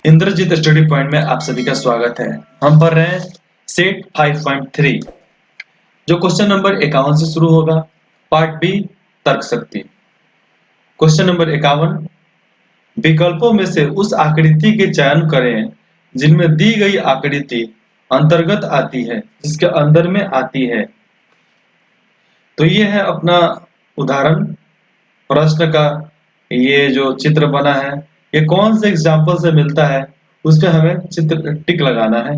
Indrajit study point में आप सभी का स्वागत है। हम पढ़ रहे हैं सेट 5.3 जो क्वेश्चन नंबर 51 से शुरू होगा। पार्ट बी तर्क शक्ति। क्वेश्चन नंबर 51, विकल्पों में से उस आकृति के चयन करें जिनमें दी गई आकृति अंतर्गत आती है, जिसके अंदर में आती है। तो ये है अपना उदाहरण प्रश्न का। ये जो चित्र बना है ये कौन से एग्जाम्पल से मिलता है, उस पर हमें चित्र टिक लगाना है।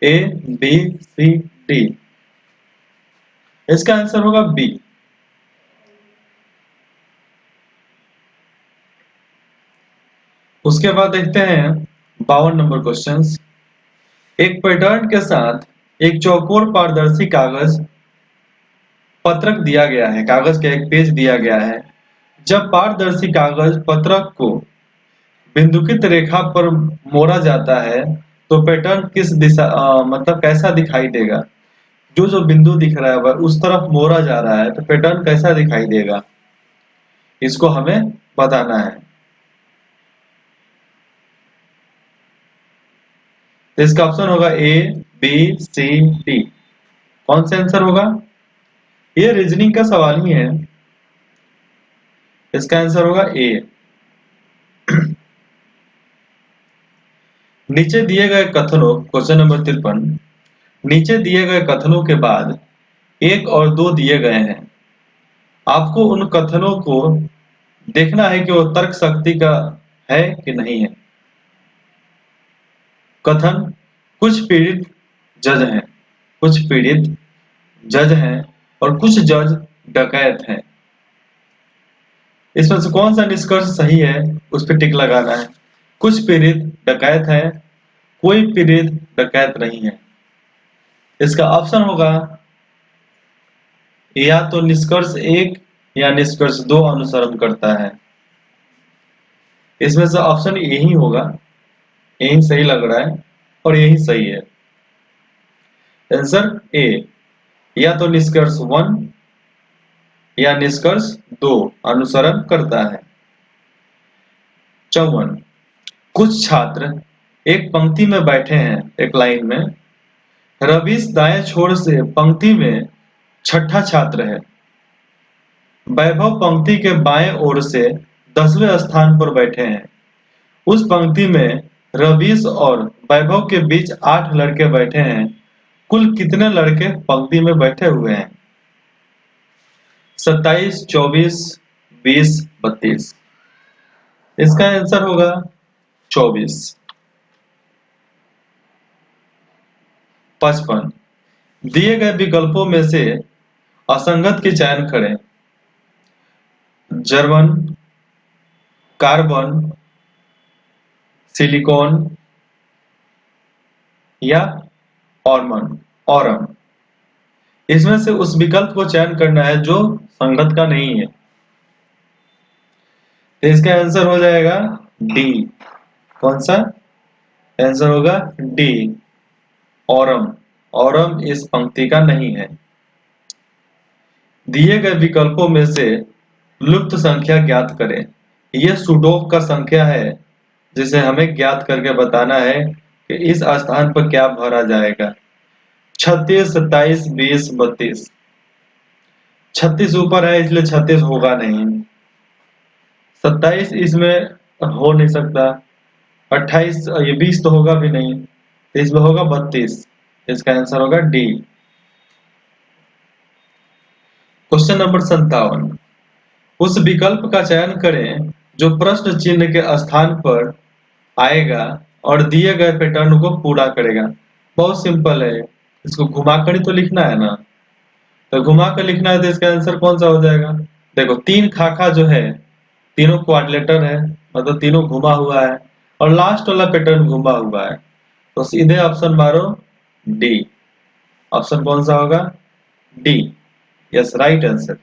ए बी सी डी, इसका आंसर होगा बी। उसके बाद देखते हैं 52 नंबर क्वेश्चन। एक पैटर्न के साथ एक चौकोर पारदर्शी कागज पत्रक दिया गया है, कागज का एक पेज दिया गया है। जब पारदर्शी कागज पत्रक को बिंदुकित रेखा पर मोड़ा जाता है तो पैटर्न किस दिशा मतलब कैसा दिखाई देगा। जो बिंदु दिख रहा है वह उस तरफ मोड़ा जा रहा है तो पैटर्न कैसा दिखाई देगा, इसको हमें बताना है। तो इसका ऑप्शन होगा ए बी सी डी। कौन सा आंसर होगा? ये रीजनिंग का सवाल ही है। इसका आंसर होगा ए। नीचे दिए गए कथनों, क्वेश्चन नंबर 53, नीचे दिए गए कथनों के बाद 1 और 2 दिए गए हैं। आपको उन कथनों को देखना है कि वो तर्क शक्ति का है कि नहीं है। कथन, कुछ पीड़ित जज हैं, कुछ पीड़ित जज हैं और कुछ जज डकैत हैं। इसमें से कौन सा निष्कर्ष सही है, उस पर टिक लगाना है। कुछ पीड़ित डकैत है, कोई पीड़ित डकैत नहीं है। इसका ऑप्शन होगा या तो निष्कर्ष 1 या निष्कर्ष 2 अनुसरण करता है। इसमें से ऑप्शन यही होगा, यही सही लग रहा है और यही सही है। आंसर ए, या तो निष्कर्ष 1 या निष्कर्ष 2 अनुसरण करता है। 54, कुछ छात्र एक पंक्ति में बैठे हैं, एक लाइन में। रवीश दाएं छोर से पंक्ति में छठा छात्र है। वैभव पंक्ति के बाएं ओर से 10वें स्थान पर बैठे हैं। उस पंक्ति में रवीश और वैभव के बीच 8 लड़के बैठे हैं। कुल कितने लड़के पंक्ति में बैठे हुए हैं? 27, 24, 20, 32। इसका आंसर होगा 24। 55, दिए गए विकल्पों में से असंगत के चयन करें। जर्मन, कार्बन, सिलिकॉन या ऑरम। इसमें से उस विकल्प को चयन करना है जो संगत का नहीं है। तो इसका आंसर हो जाएगा डी। कौन सा आंसर होगा? डी, ऑरम इस पंक्ति का नहीं है। दिए गए विकल्पों में से लुप्त संख्या ज्ञात करें। यह सुडोक का संख्या है जिसे हमें ज्ञात करके बताना है कि इस स्थान पर क्या भरा जाएगा। 36, 27, 20, 32। 36 ऊपर है इसलिए 36 होगा नहीं। 27 इसमें हो नहीं सकता। 28, ये 20 तो होगा भी नहीं, तो इसमें होगा 32। इसका आंसर होगा डी। क्वेश्चन नंबर 57, उस विकल्प का चयन करें जो प्रश्न चिन्ह के स्थान पर आएगा और दिए गए पैटर्न को पूरा करेगा। बहुत सिंपल है, इसको घुमाकर ही तो लिखना है ना। तो घुमाकर लिखना है तो इसका आंसर कौन सा हो जाएगा? देखो 3 खाका जो है तीनों क्वाड्रिलेटर है, मतलब तीनों घुमा हुआ है और लास्ट वाला पैटर्न घुमा हुआ है। तो सीधे ऑप्शन मारो डी। ऑप्शन कौन सा होगा? डी। Yes, right answer.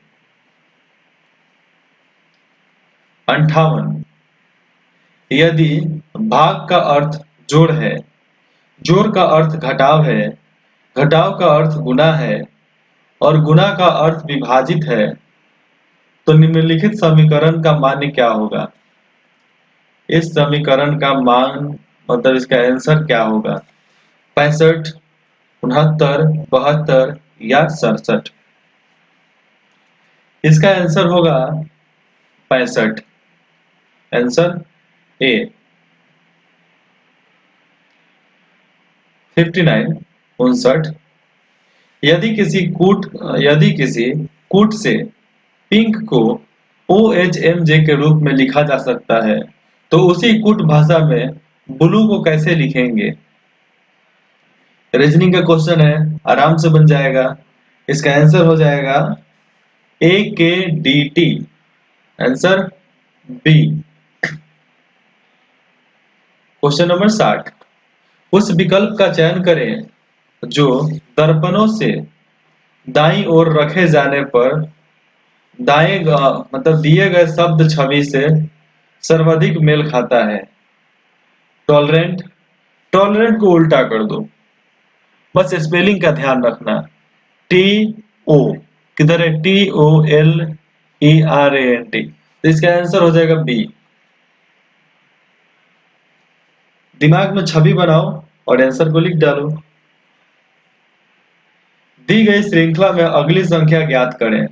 58, यदि भाग का अर्थ जोड़ है, जोड़ का अर्थ घटाव है, घटाव का अर्थ गुणा है और गुणा का अर्थ विभाजित है, तो निम्नलिखित समीकरण का मान्य क्या होगा? इस समीकरण का मान मतलब इसका आंसर क्या होगा? 65, 69, 72 या 67? इसका आंसर होगा 65। Answer A. 59, 59। यदि किसी कूट से पिंक को OHMJ के रूप में लिखा जा सकता है तो उसी कूट भाषा में ब्लू को कैसे लिखेंगे? रीजनिंग का क्वेश्चन है, आराम से बन जाएगा। इसका आंसर हो जाएगा AKDT। Answer B. Question number 60। उस विकल्प का चयन करें जो दर्पणों से दाईं ओर रखे जाने पर मतलब दिए गए शब्द छवि से सर्वाधिक मेल खाता है। टॉलरेंट। टॉलरेंट को उल्टा कर दो, बस स्पेलिंग का ध्यान रखना। TO किधर है? TOLERANT। तो इसका आंसर हो जाएगा बी। दिमाग में छवि बनाओ और आंसर को लिख डालो। दी गई श्रृंखला में अगली संख्या ज्ञात करें।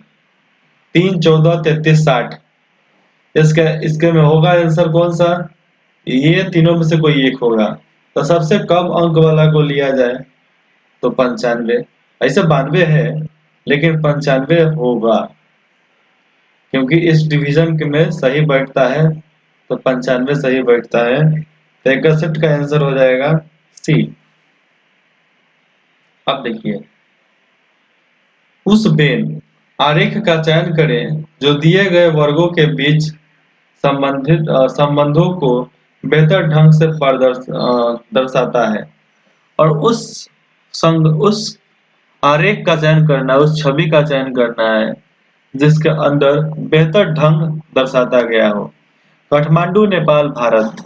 3, 14, 33, 60। इसके में होगा आंसर कौन सा? ये तीनों में से कोई एक होगा। तो सबसे कम अंक वाला को लिया जाए तो 95। ऐसे 92 है लेकिन 95 होगा क्योंकि इस डिवीजन के में सही बैठता है तो 95 सही बैठता है। तो 61 का आंसर हो जाएगा सी। अब देखिए, उस बेन आरेख का चयन करें जो दिए गए वर्गों के बीच संबंधों को बेहतर ढंग से दर्शाता है। और उस आरेख का चयन करना है, उस छवि का चयन करना है जिसके अंदर बेहतर ढंग दर्शाता गया हो। काठमांडू नेपाल भारत।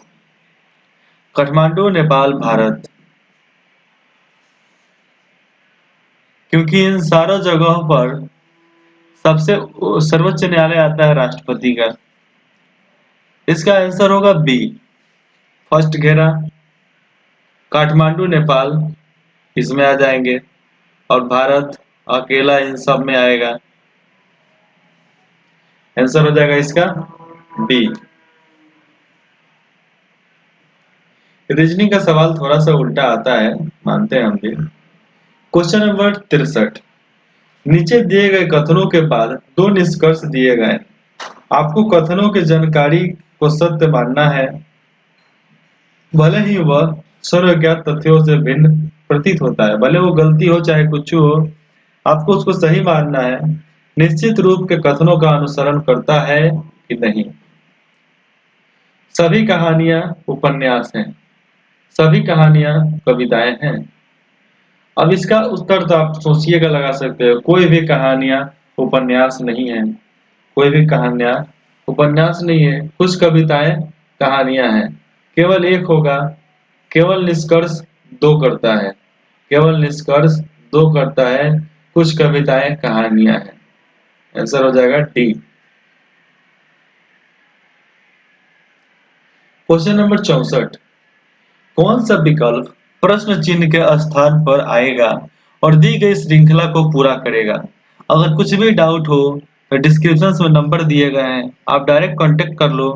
काठमांडू नेपाल भारत। क्योंकि इन सारों जगहों पर सबसे सर्वोच्च न्यायालय आता है राष्ट्रपति का। इसका आंसर होगा बी, फर्स्ट घेरा। काठमांडू नेपाल इसमें आ जाएंगे और भारत अकेला इन सब में आएगा। आंसर हो जाएगा इसका बी। रीजनिंग का सवाल थोड़ा सा उल्टा आता है, मानते हैं हम भी। Question number 63। नीचे दिए गए कथनों के बाद दो निष्कर्ष दिए गए। आपको कथनों की जानकारी को सत्य मानना है, भले ही वह सर्वज्ञात तथ्यों से भिन्न प्रतीत होता है। भले वो गलती हो चाहे कुछ हो, आपको उसको सही मानना है। निश्चित रूप के कथनों का अनुसरण करता है कि नहीं। सभी कहानियां उपन्यास हैं, सभी कहानियां कविताएं हैं। अब इसका उत्तर तो आप सोचिएगा, लगा सकते हो। कोई भी कहानियां उपन्यास नहीं है, कोई भी कहानियां उपन्यास नहीं है। कुछ कविताएं कहानियां हैं। केवल एक होगा। केवल निष्कर्ष दो करता है, केवल निष्कर्ष दो करता है। कुछ कविताएं कहानियां हैं। आंसर हो जाएगा डी। Question number 64। कौन सा विकल्प प्रश्न चिन्ह के स्थान पर आएगा और दी गई श्रृंखला को पूरा करेगा? अगर कुछ भी डाउट हो तो डिस्क्रिप्शन में नंबर दिए गए हैं, आप डायरेक्ट कांटेक्ट कर लो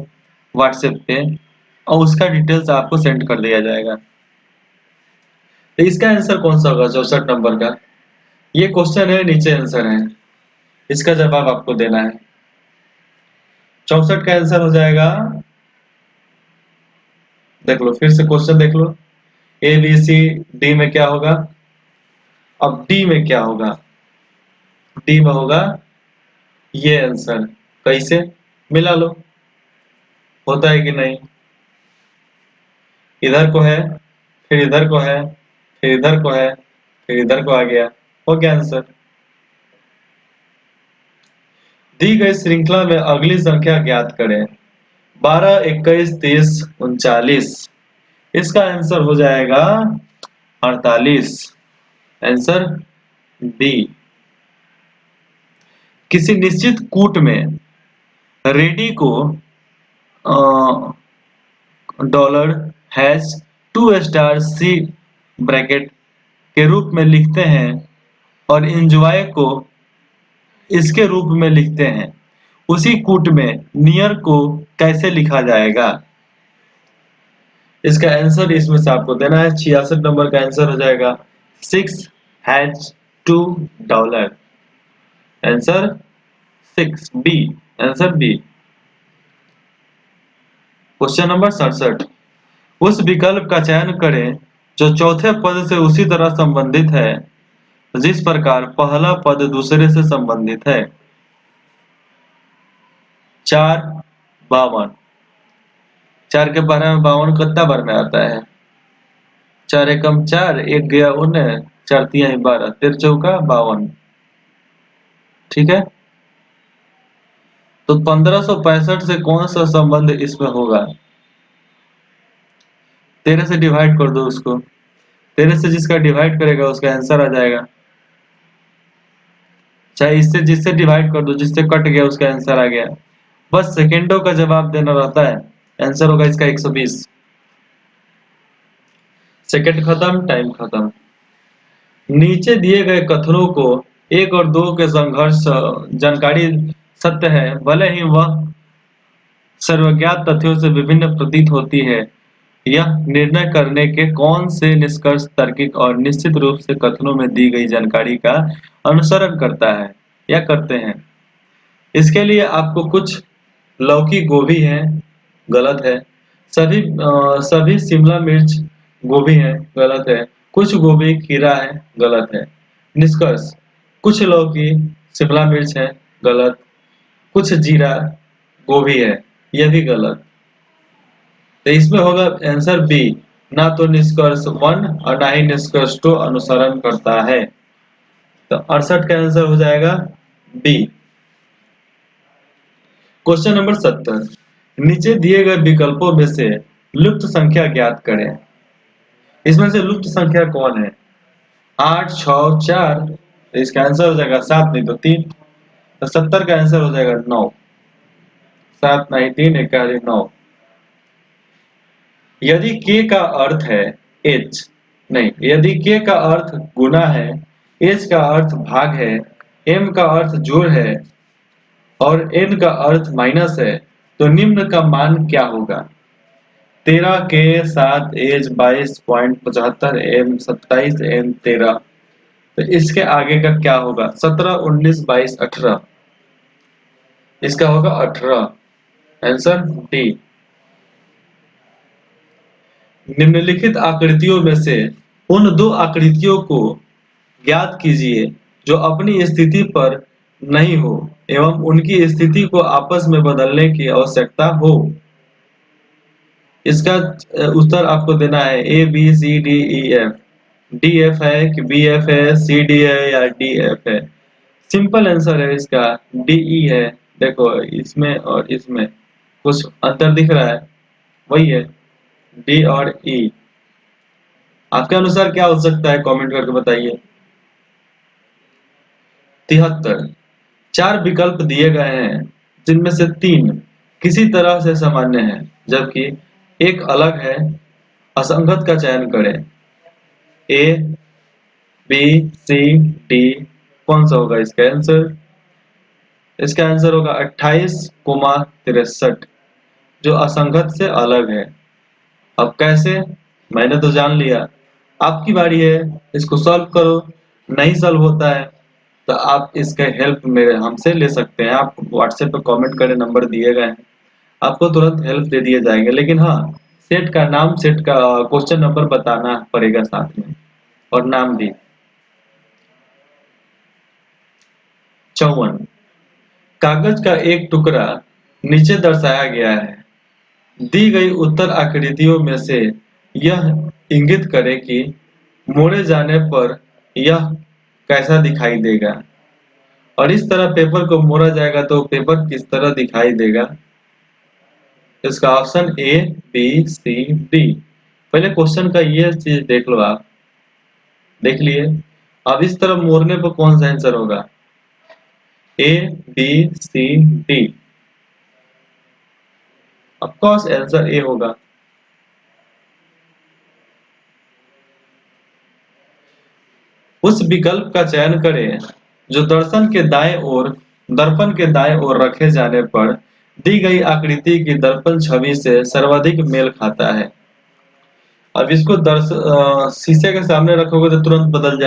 व्हाट्सएप पे और उसका डिटेल्स आपको सेंड कर दिया जाएगा। तो इसका आंसर कौन सा होगा 64 नंबर का? ये क्वेश्चन है, नीचे आंसर है, इसका जवाब आपको देना है। 64 का आंसर हो जाएगा, देख लो फिर से क्वेश्चन देख लो। ए बी सी डी में क्या होगा? अब डी में क्या होगा? डी में होगा ये आंसर। कैसे? मिला लो, होता है कि नहीं? इधर को है, फिर इधर को है, फिर इधर को है, फिर इधर को आ गया, हो गया आंसर। दी गई श्रृंखला में अगली संख्या ज्ञात करें। 12, 21, 30, 39। इसका आंसर हो जाएगा 48। Answer B. किसी निश्चित कूट में रेडी को dollar hash two star C bracket के रूप में लिखते हैं और इंजॉय को इसके रूप में लिखते हैं, उसी कूट में नियर को कैसे लिखा जाएगा? इसका आंसर इसमें से आपको देना है। 66 नंबर का आंसर हो जाएगा 6 $2। Answer 6 B. Answer B. Question number 67, उस विकल्प का चयन करें जो चौथे पद से उसी तरह संबंधित है जिस प्रकार पहला पद दूसरे से संबंधित है। 4 52। 4 के 12 में 52 कितना बार में आता है? 4 एकम 4, एक गया 19, 4 तिहाई 12, 13 चौका 52। ठीक है, तो 1565 से कौन सा संबंध इसमें होगा? 13 से डिवाइड कर दो उसको, 13 से जिसका डिवाइड करेगा उसका आंसर आ जाएगा। चाहे इससे जिससे डिवाइड कर दो, जिससे कट गया उसका आंसर आ गया। बस सेकेंडों का जवाब देना रहता है। आंसर होगा इसका 120। सेकंड खत्म, टाइम खत्म। नीचे दिए गए कथनों को 1 और 2 के संघर्ष जानकारी सत्य है, भले ही वह सर्वज्ञात तथ्यों से विभिन्न प्रतीत होती है। यह निर्णय करने के कौन से निष्कर्ष तार्किक और निश्चित रूप से कथनों में दी गई जानकारी का अनुसरण करता है या करते हैं। इसके लिए आपको कुछ लौकी गोभी है, गलत है। सभी शिमला मिर्च गोभी है, गलत है। कुछ गोभी खीरा है, गलत है। निष्कर्ष, कुछ लौकी शिमला मिर्च है, गलत। कुछ जीरा गोभी है, यह भी गलत। तो इसमें होगा आंसर बी, ना तो निष्कर्ष 1 और ना ही निष्कर्ष 2 अनुसरण करता है। तो 68 का आंसर हो जाएगा बी। क्वेश्चन नंबर 70, नीचे दिए गए विकल्पों में से लुप्त संख्या ज्ञात करें। इसमें से लुप्त संख्या कौन है? 8 6 4, तो इसका आंसर हो जाएगा 7 नहीं तो 3। तो 70 का आंसर हो जाएगा 9। 7 नहीं 3, 11 9। यदि k का अर्थ है h, नहीं, यदि k का अर्थ गुना है, h का अर्थ भाग है, m का अर्थ जोड़ है और n का अर्थ माइनस है, तो निम्न का मान क्या होगा? 13 के 7 एज 22.75 m 27 n 13। तो इसके आगे का क्या होगा? 17 19 22 18। इसका होगा 18। Answer D. निम्नलिखित आकृतियों में से उन दो आकृतियों को ज्ञात कीजिए जो अपनी स्थिति पर नहीं हो एवं उनकी स्थिति को आपस में बदलने की आवश्यकता हो। इसका उत्तर आपको देना है A B C D E F. D F है कि बी एफ है, सी डी है या डी एफ है? सिंपल आंसर है इसका डी ई है। देखो इसमें और इसमें कुछ अंतर दिख रहा है, वही है डी और ई। आपके अनुसार क्या हो सकता है? कमेंट करके बताइए। 73, 4 विकल्प दिए गए हैं जिनमें से 3 किसी तरह से सामान्य हैं जबकि एक अलग है। असंगत का चयन करें। ए बी सी डी, कौन सा होगा इसका आंसर? इसका आंसर होगा 28,63, जो असंगत से अलग है। अब कैसे? मैंने तो जान लिया, आपकी बारी है, इसको सॉल्व करो। नहीं सॉल्व होता है तो आप इसका हेल्प मेरे हमसे ले सकते हैं। आप व्हाट्सएप पे कमेंट करें, नंबर दिए गए हैं, आपको तुरंत हेल्प दे दिए जाएंगे। लेकिन हाँ, सेट का नाम, सेट का क्वेश्चन नंबर बताना पड़ेगा साथ में, और नाम भी। 54, कागज का एक टुकड़ा नीचे दर्शाया गया है। दी गई उत्तर आकृतियों में से यह इंगित करे कि मोड़े जाने पर यह कैसा दिखाई देगा। और इस तरह पेपर को मोड़ा जाएगा तो पेपर किस तरह दिखाई देगा? इसका option A B C D. पहले क्वेश्चन का ये चीज देख लो आप, देख लिए। अब इस तरह मोड़ने पर कौन सा आंसर होगा? A B C D. Of course answer A होगा। उस विकल्प का चयन करें जो दर्पण के दाएं ओर रखे जाने पर दी गई आकृति की दर्पण छवि से सर्वाधिक मेल खाता है। अब इसको शीशे के सामने रखोगे तो तुरंत बदल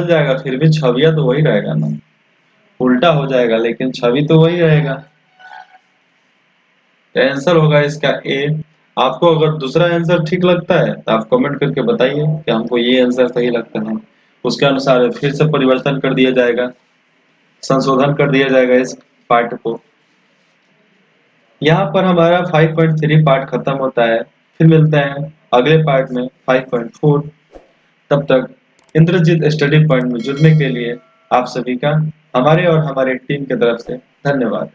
जाएगा, फिर भी छवियां तो वही रहेगा ना, उल्टा हो जाएगा लेकिन छवि तो वही रहेगा। आंसर होगा इसका ए। आपको अगर दूसरा आंसर ठीक लगता है तो आप कमेंट करके बताइए कि हमको ये आंसर सही लगता है, उसके अनुसार फिर से परिवर्तन कर दिया जाएगा, संशोधन कर दिया जाएगा इस पार्ट को। यहाँ पर हमारा 5.3 पार्ट खत्म होता है। फिर मिलते हैं अगले पार्ट में 5.4। तब तक इंद्रजीत स्टडी पॉइंट में जुड़ने के लिए आप सभी का हमारे और हमारे टीम की तरफ से धन्यवाद।